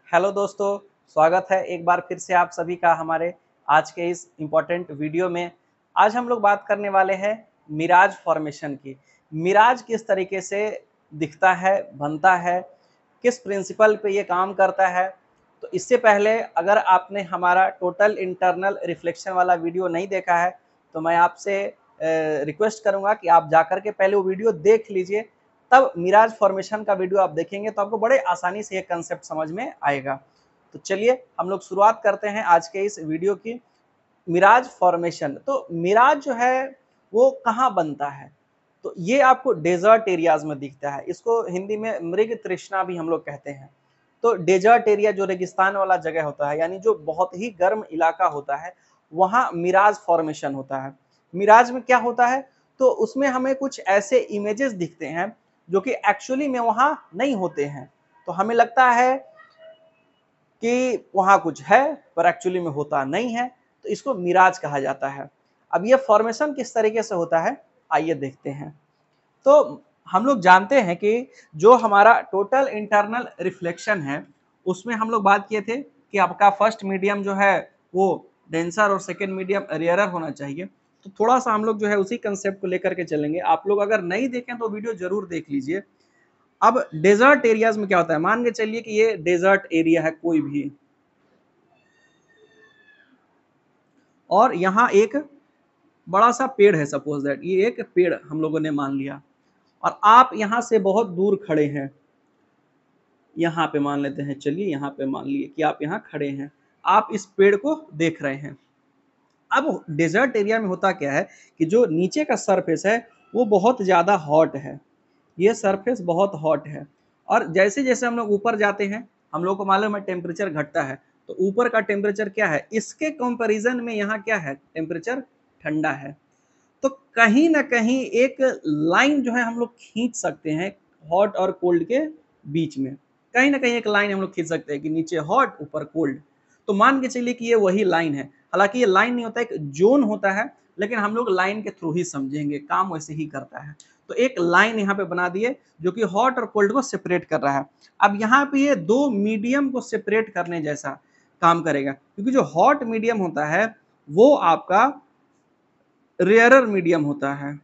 Hello दोस्तों, स्वागत है एक बार फिर से आप सभी का हमारे आज के इस इम्पोर्टेंट वीडियो में। आज हम लोग बात करने वाले हैं मिराज फॉर्मेशन की। मिराज किस तरीके से दिखता है, बनता है, किस प्रिंसिपल पे ये काम करता है। तो इससे पहले अगर आपने हमारा टोटल इंटरनल रिफ्लेक्शन वाला वीडियो नहीं देखा है तो मैं आपसे रिक्वेस्ट करूँगा कि आप जाकर के पहले वो वीडियो देख लीजिए, तब मिराज फॉर्मेशन का वीडियो आप देखेंगे तो आपको बड़े आसानी से ये कंसेप्ट समझ में आएगा। तो चलिए हम लोग शुरुआत करते हैं आज के इस वीडियो की। मिराज फॉर्मेशन, तो मिराज जो है वो कहाँ बनता है? तो ये आपको डेजर्ट एरियाज में दिखता है। इसको हिंदी में मृग तृष्णा भी हम लोग कहते हैं। तो डेजर्ट एरिया जो रेगिस्तान वाला जगह होता है, यानी जो बहुत ही गर्म इलाका होता है, वहाँ मिराज फॉर्मेशन होता है। मिराज में क्या होता है? तो उसमें हमें कुछ ऐसे इमेजेस दिखते हैं जो कि एक्चुअली में वहाँ नहीं होते हैं। तो हमें लगता है कि वहाँ कुछ है पर एक्चुअली में होता नहीं है, तो इसको मिराज कहा जाता है। अब ये फॉर्मेशन किस तरीके से होता है, आइए देखते हैं। तो हम लोग जानते हैं कि जो हमारा टोटल इंटरनल रिफ्लेक्शन है, उसमें हम लोग बात किए थे कि आपका फर्स्ट मीडियम जो है वो डेंसर और सेकेंड मीडियम रेयरर होना चाहिए। तो थोड़ा सा हम लोग जो है उसी कंसेप्ट को लेकर के चलेंगे। आप लोग अगर नहीं देखें तो वीडियो जरूर देख लीजिए। अब डेजर्ट एरियाज में क्या होता है, मान के चलिए कि ये डेजर्ट एरिया है कोई भी, और यहाँ एक बड़ा सा पेड़ है। सपोज दैट ये एक पेड़ हम लोगों ने मान लिया, और आप यहाँ से बहुत दूर खड़े हैं। यहाँ पे मान लेते हैं, चलिए यहाँ पे मान लिए कि आप यहाँ खड़े हैं, आप इस पेड़ को देख रहे हैं। अब डेजर्ट एरिया में होता क्या है कि जो नीचे का सरफेस है वो बहुत ज़्यादा हॉट है। ये सरफेस बहुत हॉट है, और जैसे जैसे हम लोग ऊपर जाते हैं, हम लोग को मालूम है टेम्परेचर घटता है। तो ऊपर का टेम्परेचर क्या है, इसके कंपैरिजन में यहाँ क्या है, टेम्परेचर ठंडा है। तो कहीं ना कहीं एक लाइन जो है हम लोग खींच सकते हैं हॉट और कोल्ड के बीच में। कहीं ना कहीं एक लाइन हम लोग खींच सकते हैं कि नीचे हॉट ऊपर कोल्ड। तो मान के चलिए कि ये वही लाइन है। हालांकि ये लाइन नहीं होता, एक जोन होता है, लेकिन हम लोग लाइन के थ्रू ही समझेंगे, काम वैसे ही करता है। तो एक लाइन यहाँ पे बना दिए जो कि हॉट और कोल्ड को सेपरेट कर रहा है। अब यहाँ पे ये दो मीडियम को सेपरेट करने जैसा काम करेगा, क्योंकि जो हॉट मीडियम होता है वो आपका रेयरर मीडियम होता है।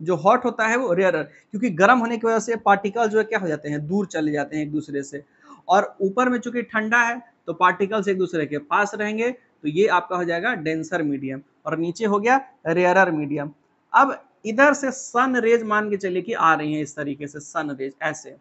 जो हॉट होता है वो रेयरर, क्योंकि गर्म होने की वजह से पार्टिकल जो है क्या हो जाते हैं, दूर चले जाते हैं एक दूसरे से। और ऊपर में चूंकि ठंडा है तो पार्टिकल्स एक दूसरे के पास रहेंगे, तो ये आपका हो जाएगा डेंसर मीडियम, और नीचे हो गया रेयरर मीडियम। अब इधर से सन रेज मान के चलिए कि आ रही है इस तरीके से, सन रेज ऐसे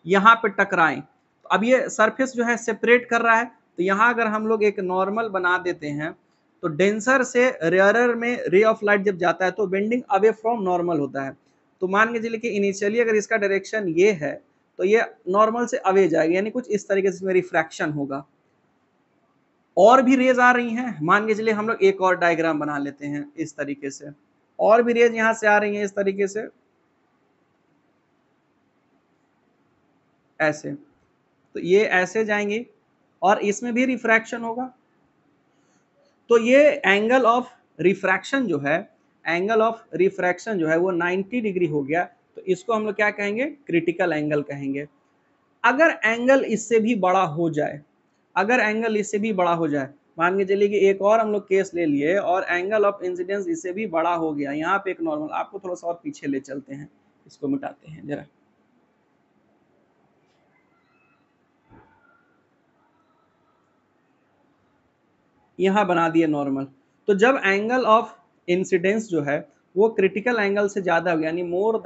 यहाँ पे टकराएं, तो अब ये सरफेस जो है सेपरेट कर रहा है। तो यहाँ अगर हम लोग एक नॉर्मल बना देते हैं, तो डेंसर से रेयरर में रे ऑफ लाइट जब जाता है तो बेंडिंग अवे फ्रॉम नॉर्मल होता है। तो मान के चलिए कि इनिशियली अगर इसका डायरेक्शन ये है तो ये नॉर्मल से अवे जाएगा, यानी कुछ इस तरीके से इसमें रिफ्रैक्शन होगा। और भी रेज आ रही हैं, मान के चलिए हम लोग एक और डायग्राम बना लेते हैं इस तरीके से। और भी रेज यहाँ से आ रही हैं इस तरीके से, ऐसे। तो ये ऐसे जाएंगे और इसमें भी रिफ्रैक्शन होगा। तो ये एंगल ऑफ रिफ्रैक्शन जो है, एंगल ऑफ रिफ्रैक्शन जो है वो 90 डिग्री हो गया। तो इसको हम लोग क्या कहेंगे, क्रिटिकल एंगल कहेंगे। अगर एंगल इससे भी बड़ा हो जाए, अगर एंगल इससे भी बड़ा हो जाए, मान के चलिए कि एक और हम लोग केस ले लिए और एंगल ऑफ इंसिडेंस इससे भी बड़ा हो गया, यहाँ पे एक नॉर्मल, आपको थोड़ा सा और पीछे ले चलते हैं, इसको मिटाते हैं जरा, यहाँ बना दिए नॉर्मल। तो जब एंगल ऑफ इंसिडेंस जो है वो क्रिटिकल एंगल से ज्यादा हो गया, यानी मोर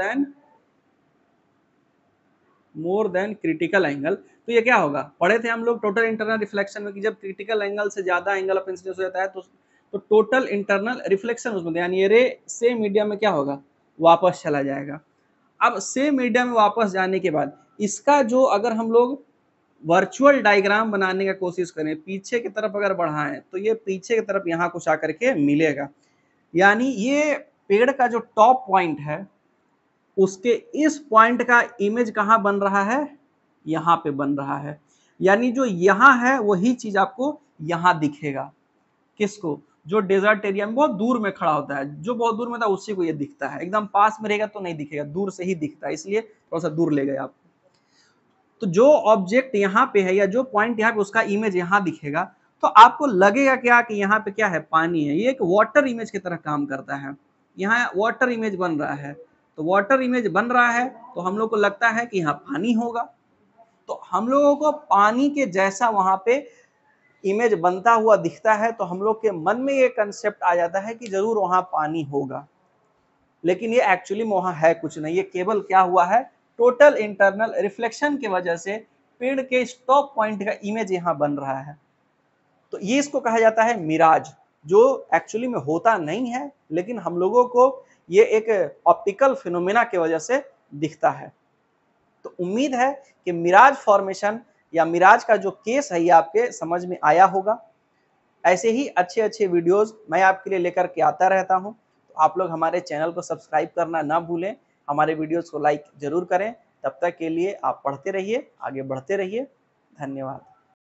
देन क्रिटिकल एंगल, तो ये क्या होगा, पढ़े थे हम लोग टोटल इंटरनल रिफ्लेक्शन में कि जब क्रिटिकल एंगल से ज्यादा एंगल ऑफ इंसिडेंस हो जाता है तो टोटल इंटरनल रिफ्लेक्शन उसमें, यानी ये रे सेम मीडियम में क्या होगा, वापस चला जाएगा। अब सेम मीडियम में वापस जाने के बाद इसका जो, अगर हम लोग वर्चुअल डायग्राम बनाने का कोशिश करें, पीछे की तरफ अगर बढ़ाएं तो ये पीछे की तरफ यहाँ कुछ आकर के मिलेगा। यानी ये पेड़ का जो टॉप पॉइंट है उसके इस पॉइंट का इमेज कहाँ बन रहा है, यहाँ पे बन रहा है। यानी जो यहाँ है वही चीज आपको यहाँ दिखेगा। किसको, जो डेजर्ट एरिया में बहुत दूर में खड़ा होता है, जो बहुत दूर में था उसी को ये दिखता है, एकदम पास में रहेगा तो नहीं दिखेगा, दूर से ही दिखता है, इसलिए थोड़ा सा दूर ले गए आप। तो जो ऑब्जेक्ट यहाँ पे है या जो पॉइंट यहाँ पे उसका इमेज यहाँ दिखेगा, तो आपको लगेगा क्या कि यहाँ पे क्या है, पानी है। ये एक वाटर इमेज की तरह काम करता है। यहाँ वाटर इमेज बन रहा है, तो वाटर इमेज बन रहा है तो हम लोग को लगता है कि यहाँ पानी होगा। तो हम लोगों को पानी के जैसा वहां पे इमेज बनता हुआ दिखता है, तो हम लोग के मन में ये कंसेप्ट आ जाता है कि जरूर वहां पानी होगा। लेकिन ये एक्चुअली में वहां है कुछ नहीं, ये केवल क्या हुआ है, टोटल इंटरनल रिफ्लेक्शन की वजह से पेड़ के स्टॉप पॉइंट का इमेज यहाँ बन रहा है। तो ये इसको कहा जाता है मिराज, जो एक्चुअली में होता नहीं है, लेकिन हम लोगों को ये एक ऑप्टिकल फिनोमेना की वजह से दिखता है। तो उम्मीद है कि मिराज फॉर्मेशन या मिराज का जो केस है ये आपके समझ में आया होगा। ऐसे ही अच्छे अच्छे वीडियोस मैं आपके लिए लेकर के आता रहता हूं, तो आप लोग हमारे चैनल को सब्सक्राइब करना ना भूलें, हमारे वीडियोस को लाइक जरूर करें। तब तक के लिए आप पढ़ते रहिए, आगे बढ़ते रहिए। धन्यवाद।